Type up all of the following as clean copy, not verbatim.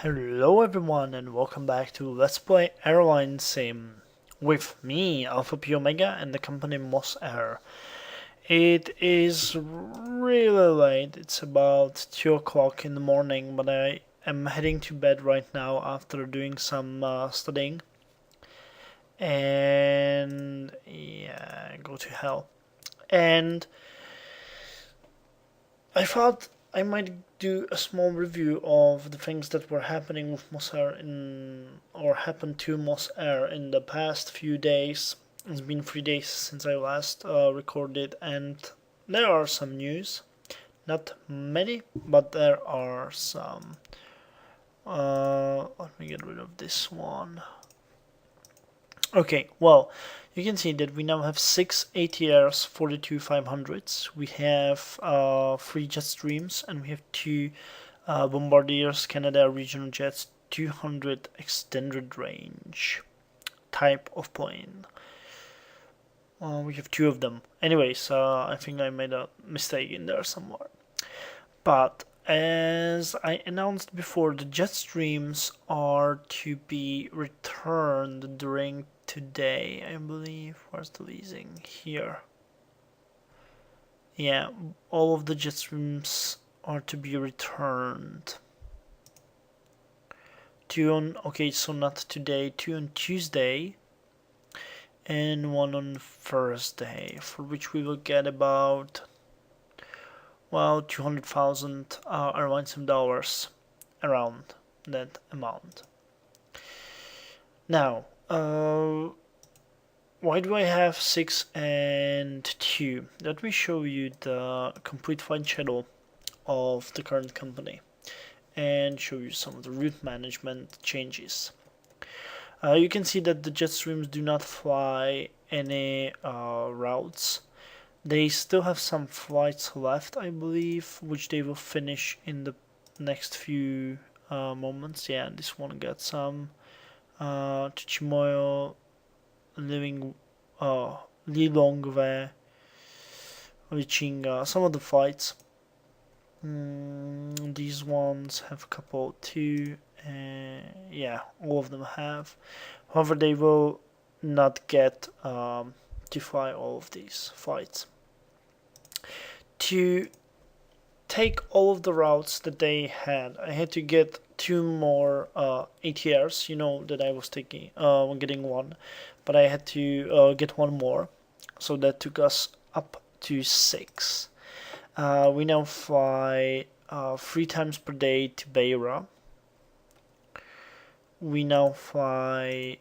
Hello everyone and welcome back to Let's Play Airlinesim with me, Alfapiomega, and the company Moss Air. It is really late, it's about 2 o'clock in the morning, but I am heading to bed right now after doing some studying. And yeah, go to hell. And I thought I might do a small review of the things that were happening with Moss Air or happened to Moss Air in the past few days. It's been 3 days since I last recorded, and there are some news. Not many, but there are some. Let me get rid of this one. Okay, well, you can see that we now have 6 ATRs 42-500s. We have 3 Jetstreams, and we have 2 Bombardiers Canada Regional Jets 200 extended range type of plane. We have 2 of them. Anyways, I think I made a mistake in there somewhere. But as I announced before, the Jetstreams are to be returned during today, I believe. Where's the leasing? Here. Yeah, all of the Jetstreams are to be returned. 2 on, okay, so not today, 2 on Tuesday, and 1 on Thursday, for which we will get about, well, 200,000 Airlinesim dollars, around that amount. Now, why do I have 6 and 2? Let me show you the complete flight schedule of the current company and show you some of the route management changes. You can see that the Jetstreams do not fly any routes. They still have some flights left, I believe, which they will finish in the next few moments. Yeah, this one got some. Chimoyo, living Lilongwe, reaching some of the flights. These ones have a couple too. Yeah, all of them have. However, they will not get to fly all of these flights. To take all of the routes that they had, I had to get 2 more ATRs. You know that I was taking getting 1, but I had to get 1 more, so that took us up to 6. We now fly 3 times per day to Beira. We now fly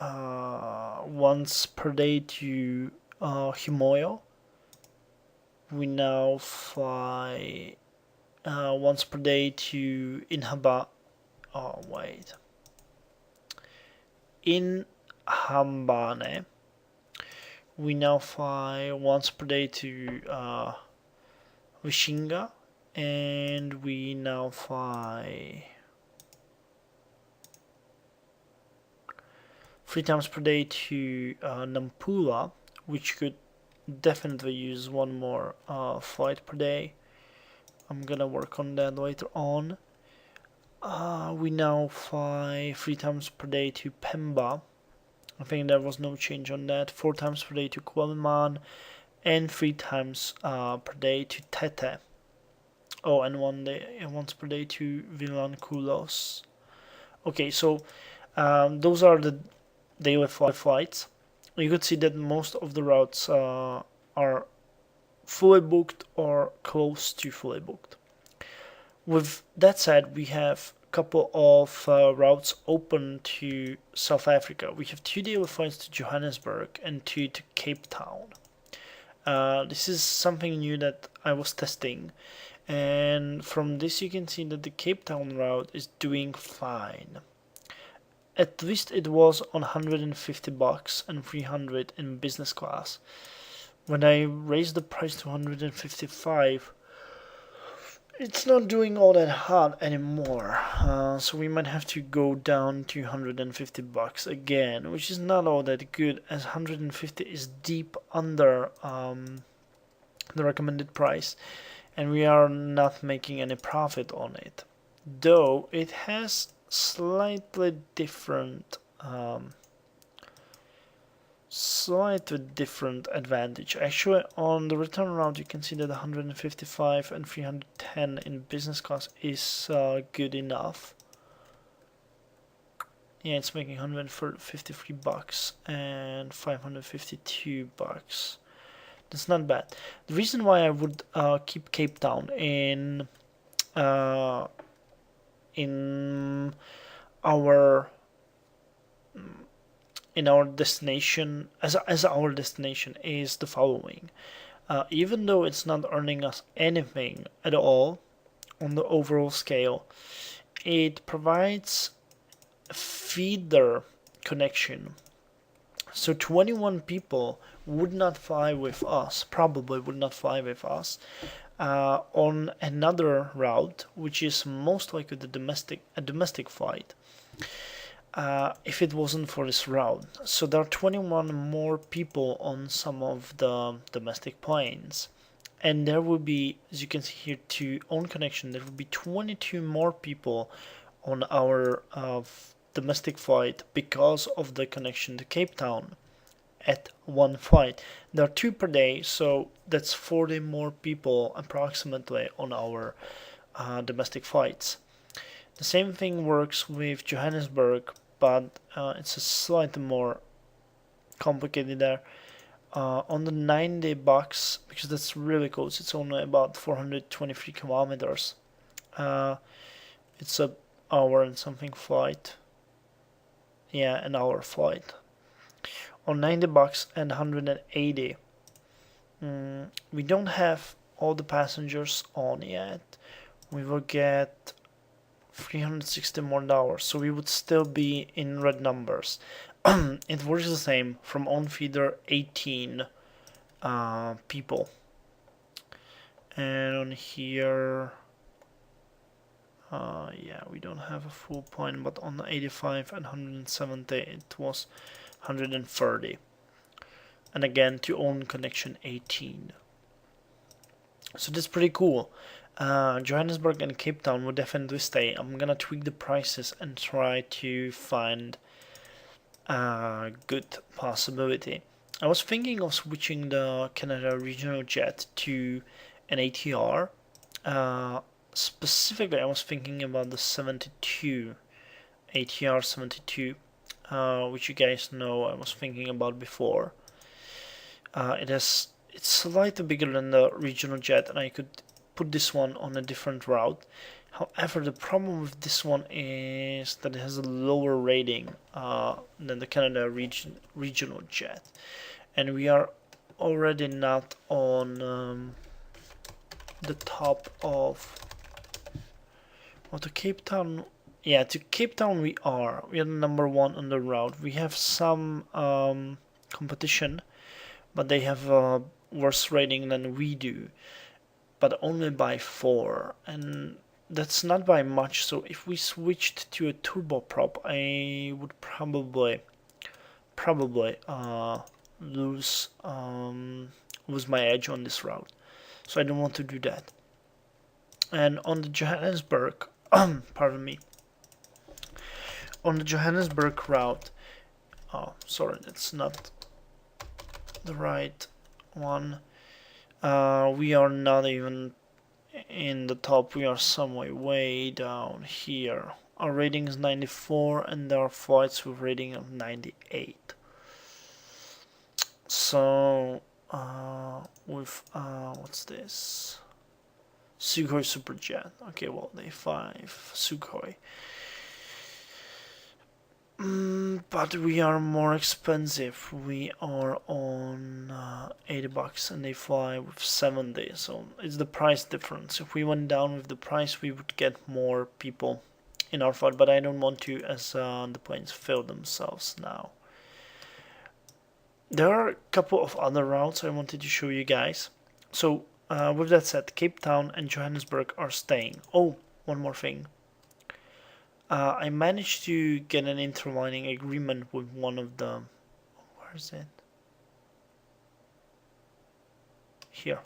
once per day to Himoyo. We now fly once per day to Inhaba. Oh, wait. In Hambane. We now fly once per day to Vishinga, and we now fly 3 times per day to Nampula, which could definitely use 1 more flight per day. I'm gonna work on that later on. We now fly 3 times per day to Pemba. I think there was no change on that. 4 times per day to Kualaman, and 3 times per day to Tete. Oh, and once per day to Vilanculos. Okay, so those are the daily flights. You could see that most of the routes are fully booked or close to fully booked. With that said, we have a couple of routes open to South Africa. We have 2 daily flights to Johannesburg and 2 to Cape Town. This is something new that I was testing, and from this you can see that the Cape Town route is doing fine. At least it was on $150 and 300 in business class. When I raised the price to 155, it's not doing all that hot anymore. So we might have to go down to $150 again, which is not all that good, as 150 is deep under the recommended price, and we are not making any profit on it. though it has slightly different advantage. Actually, on the return route, you can see that 155 and 310 in business class is good enough. Yeah, it's making 153 bucks and 552 bucks. That's not bad. The reason why I would keep Cape Town uh, in our destination as our destination is the following. Even though it's not earning us anything at all on the overall scale, it provides a feeder connection. So 21 people would not fly with us, probably would not fly with us, on another route, which is most likely a domestic flight, if it wasn't for this route. So there are 21 more people on some of the domestic planes. And there will be, as you can see here, to own connection, there will be 22 more people on our domestic flight because of the connection to Cape Town at one flight. There are 2 per day, so that's 40 more people approximately on our domestic flights. The same thing works with Johannesburg, but it's a slightly more complicated there. On the 9-day box, because that's really close, it's only about 423 kilometers. It's an hour and something flight. Yeah, an hour flight. On 90 bucks and 180, we don't have all the passengers on yet. We will get $360 more, so we would still be in red numbers. It works the same from on feeder 18 people, and on here yeah, we don't have a full point, but on the 85 and 170 it was 130, and again to own connection 18. So that's pretty cool. Johannesburg and Cape Town will definitely stay. I'm gonna tweak the prices and try to find a good possibility. I was thinking of switching the Canada regional jet to an ATR. Specifically, I was thinking about the 72, ATR 72, which you guys know I was thinking about before. It's slightly bigger than the regional jet, and I could put this one on a different route. However, the problem with this one is that it has a lower rating than the Canada regional jet, and we are already not on the top of the Cape Town. Yeah, to Cape Town we are number 1 on the route. We have some competition, but they have a worse rating than we do, but only by 4, and that's not by much. So if we switched to a turboprop, I would probably lose my edge on this route. So I don't want to do that. And on the Johannesburg, pardon me, on the Johannesburg route, oh sorry, that's not the right one. We are not even in the top. We are somewhere way down here. Our rating is 94, and there are flights with rating of 98. So with what's this? Sukhoi Superjet. Okay, well, day 5 Sukhoi. But we are more expensive. We are on 80 bucks, and they fly with 70. So it's the price difference. If we went down with the price, we would get more people in our flight. But I don't want to, as the planes fill themselves now. There are a couple of other routes I wanted to show you guys. So with that said, Cape Town and Johannesburg are staying. Oh, one more thing. I managed to get an interlining agreement with one of the... Where is it? Here.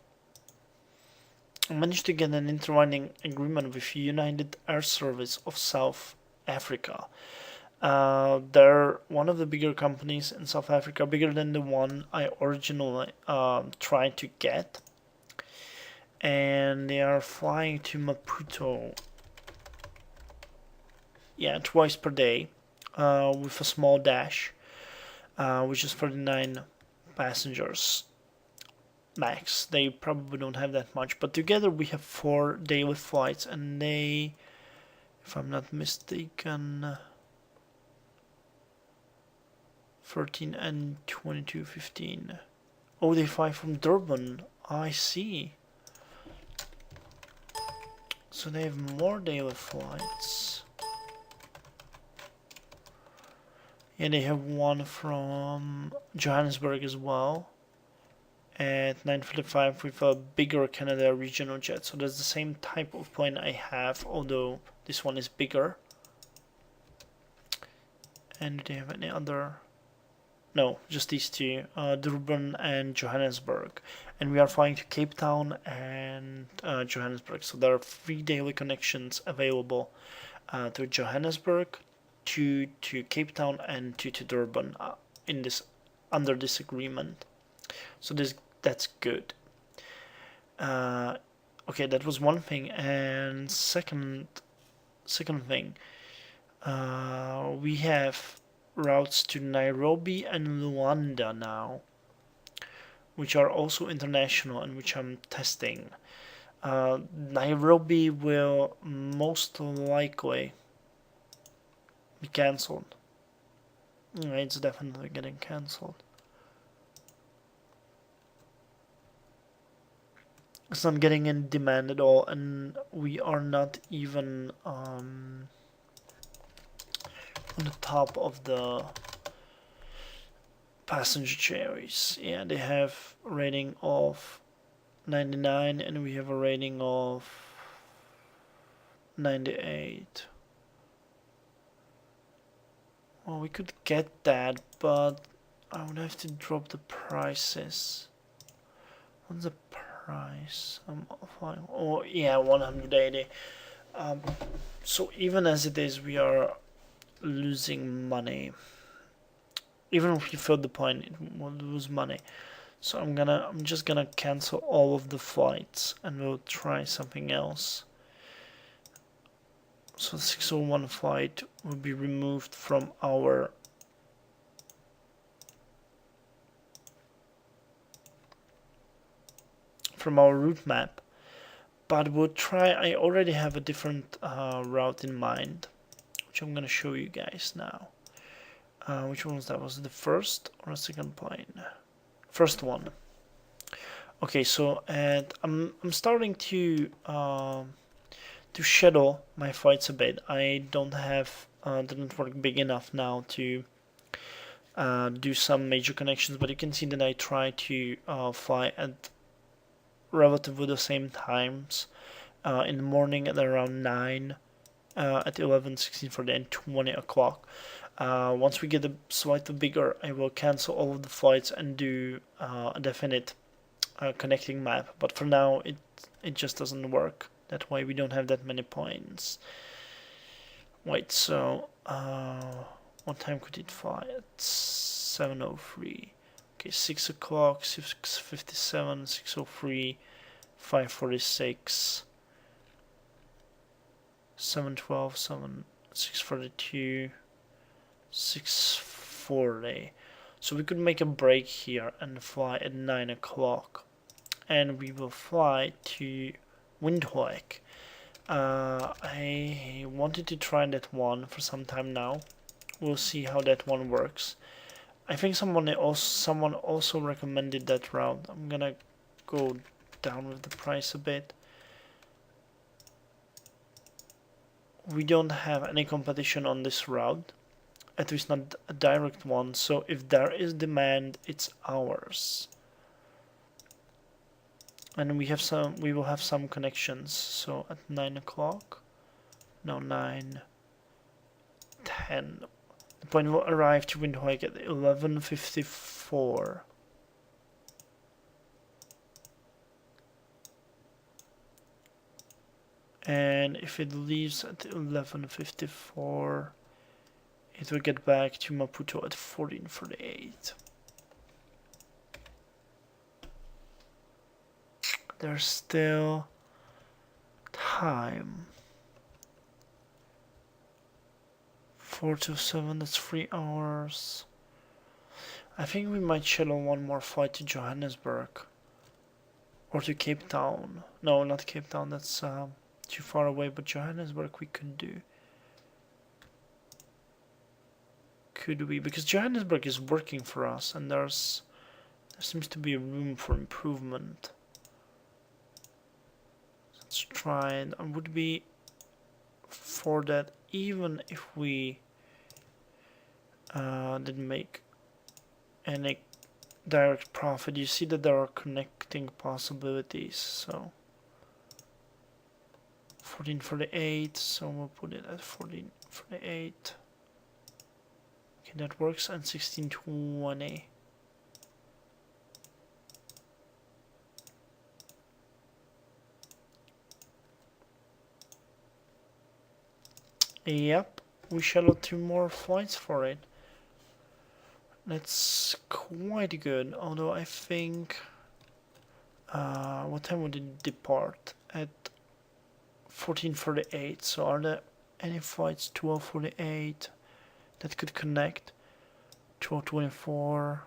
managed to get an interlining agreement with United Air Service of South Africa. They're one of the bigger companies in South Africa, bigger than the one I originally tried to get. And they are flying to Maputo, yeah, twice per day, with a small dash, which is 39 passengers max. They probably don't have that much, but together we have 4 daily flights, and they, if I'm not mistaken, 13 and 22, 15. Oh, they fly from Durban. I see. So they have more daily flights. Yeah, they have one from Johannesburg as well at 9:45 with a bigger Canada regional jet. So that's the same type of plane I have, although this one is bigger. And do they have any other? No, just these two, Durban and Johannesburg. And we are flying to Cape Town and Johannesburg. So there are 3 daily connections available to Johannesburg, 2 to Cape Town, and 2 to Durban in this under this agreement. So that's good. Okay, that was one thing. And second thing, we have routes to Nairobi and Luanda now, which are also international and which I'm testing. Nairobi will most likely be cancelled. It's definitely getting cancelled. It's not getting in demand at all, and we are not even on the top of the passenger cherries. Yeah, they have a rating of 99 and we have a rating of 98. Well, we could get that, but I would have to drop the prices. What's the price? Oh yeah, 180. So even as it is, we are losing money. Even if we fill the point, it will lose money. So I'm just gonna cancel all of the flights and we'll try something else. So the 601 flight will be removed from our route map, but we'll try. I already have a different route in mind, which I'm gonna show you guys now. Which one was that? Was it the first or the second plane? First one. Okay, so I'm starting to schedule my flights a bit. I don't have the network big enough now to do some major connections, but you can see that I try to fly at relatively the same times. In the morning at around 9, at 11, 16:40, and 20 o'clock. Once we get a slightly bigger, I will cancel all of the flights and do a definite connecting map. But for now, it just doesn't work. That way we don't have that many points. Wait, so what time could it fly? At 7:03. Okay, 6 o'clock, 6:57, 6:03, 5:46, 7:12, 6:42. 6:40. So we could make a break here and fly at 9 o'clock. And we will fly to Windhoek. I wanted to try that one for some time now. We'll see how that one works. I think someone also recommended that route. I'm gonna go down with the price a bit. We don't have any competition on this route. At least not a direct one, so if there is demand, it's ours. And we will have some connections. So at 9 o'clock, no, 9:10. The plane will arrive to Windhoek at 11:54. and if it leaves at 11:54, it will get back to Maputo at 14:48. There's still time. 4 to 7, that's 3 hours. I think we might schedule one more flight to Johannesburg. Or to Cape Town. No, not Cape Town, that's too far away, but Johannesburg we could do. Could we? Because Johannesburg is working for us, and there seems to be room for improvement. Let's try it. I would be for that, even if we didn't make any direct profit. You see that there are connecting possibilities. So 14:48. So we'll put it at 14:48. Okay, that works. And 16:20. Yep, we scheduled 2 more flights for it. That's quite good, although I think... what time would it depart? At 14:48, so are there any flights 12:48 that could connect? 12:24...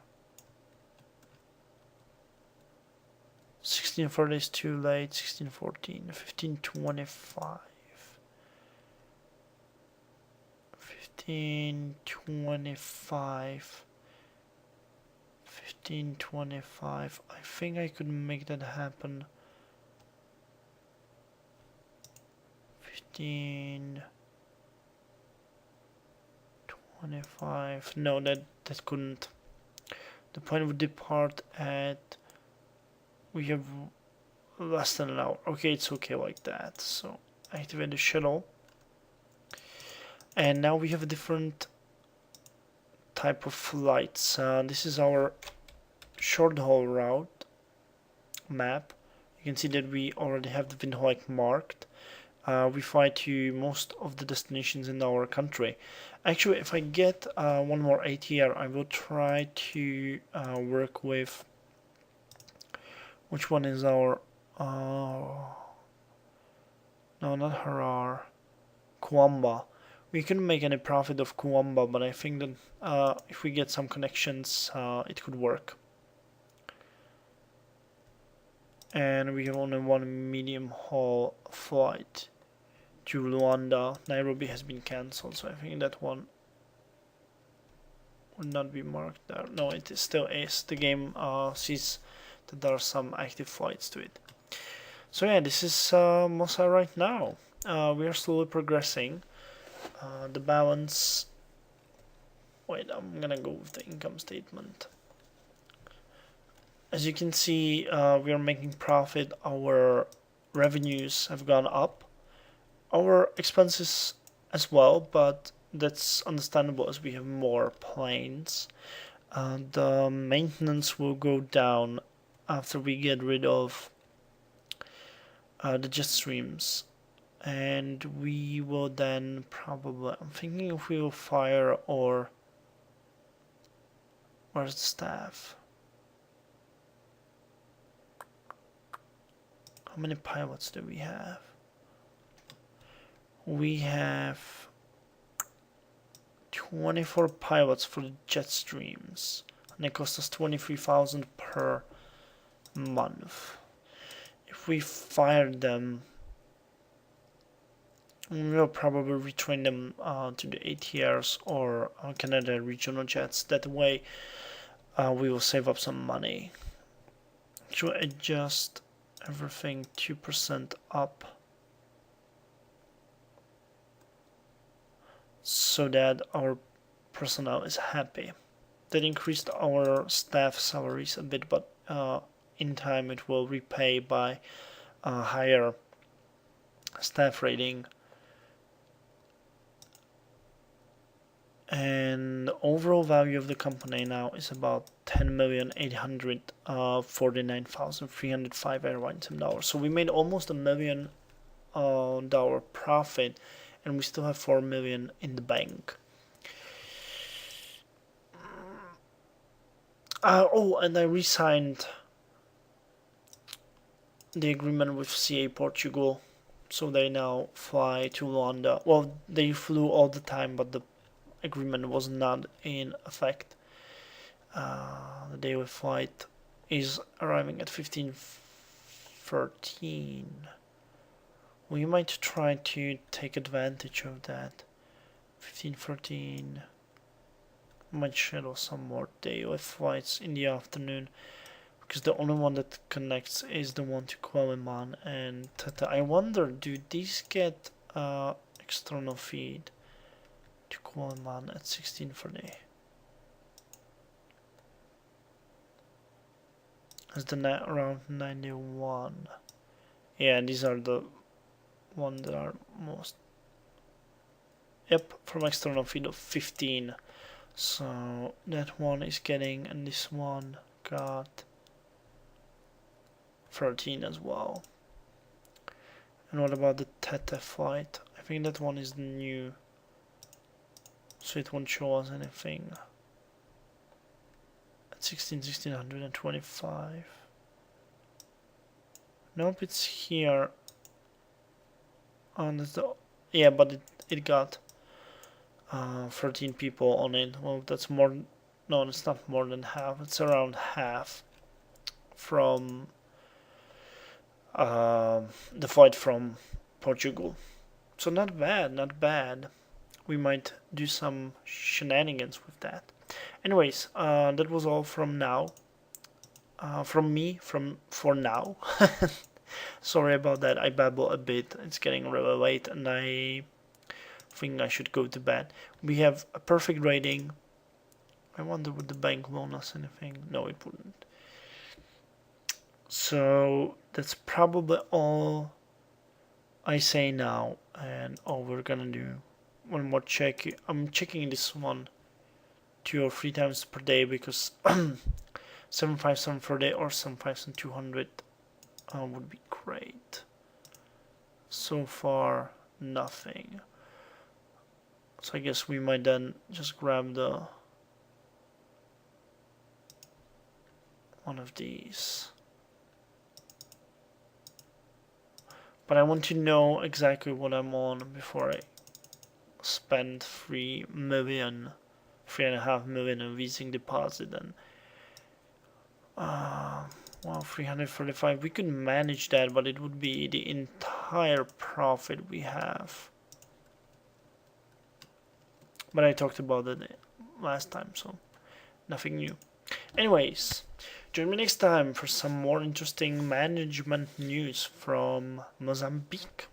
16:40 is too late, 16:14, 15:25... 15:25... 15:25. I think I could make that happen. 15:25. No, that couldn't. The plane would depart at... We have less than an hour. Okay, it's okay like that. So activate the shuttle. And now we have a different type of flights. This is our short haul route map. You can see that we already have the Windhoek marked. We fly to most of the destinations in our country. Actually, if I get one more ATR, I will try to work with... Which one is our... no, not Harar. Kuamba. We couldn't make any profit of Kuamba, but I think that if we get some connections, it could work. And we have only one medium haul flight to Luanda. Nairobi has been cancelled, so I think that one would not be marked there. No, it still is. The game sees that there are some active flights to it. So yeah, this is Mosa right now. We are slowly progressing. The balance... Wait, I'm gonna go with the income statement. As you can see, we are making profit. Our revenues have gone up. Our expenses as well, but that's understandable as we have more planes. The maintenance will go down after we get rid of the jet streams. And we will then probably... I'm thinking if we will fire or... Where's the staff? How many pilots do we have? We have 24 pilots for the jet streams, and it costs us 23,000 per month. If we fire them, we'll probably retrain them to the ATRs or Canada regional jets. That way we will save up some money. Should I adjust everything 2% up so that our personnel is happy? That increased our staff salaries a bit, but in time it will repay by a higher staff rating. And the overall value of the company now is about 10,849,305 Airlinesim dollars. So we made almost $1 million our profit, and we still have 4 million in the bank. Oh, and I re-signed the agreement with CA Portugal, so they now fly to Luanda. Well, they flew all the time, but the agreement was not in effect. The daily flight is arriving at 15:13. We might try to take advantage of that. 15:13. Might schedule some more daily flights in the afternoon, because the only one that connects is the one to Kuala and Tata. I wonder, do these get external feed to Kuala at 16:40? That's the around 91. Yeah, these are the ones that are most. Yep, from external feed of 15. So that one is getting, and this one got 13 as well. And what about the Tete flight? I think that one is new, so it won't show us anything. At 16,625. Nope, it's here. And yeah, but it got 13 people on it. Well, that's more. No, it's not more than half. It's around half from the flight from Portugal. So not bad, not bad. We might do some shenanigans with that. Anyways, that was all from now. From me, for now. Sorry about that. I babble a bit. It's getting really late, and I think I should go to bed. We have a perfect rating. I wonder would the bank loan us anything? No, it wouldn't. So that's probably all I say now, and all we're gonna do one more check. I'm checking this one 2 or 3 times per day, because 757 per day or 757-200 would be great. So far, nothing. So I guess we might then just grab the one of these. But I want to know exactly what I'm on before I spend 3.5 million in leasing deposit, and well, 335. We could manage that, but it would be the entire profit we have. But I talked about it last time, so nothing new. Anyways, join me next time for some more interesting management news from Mozambique.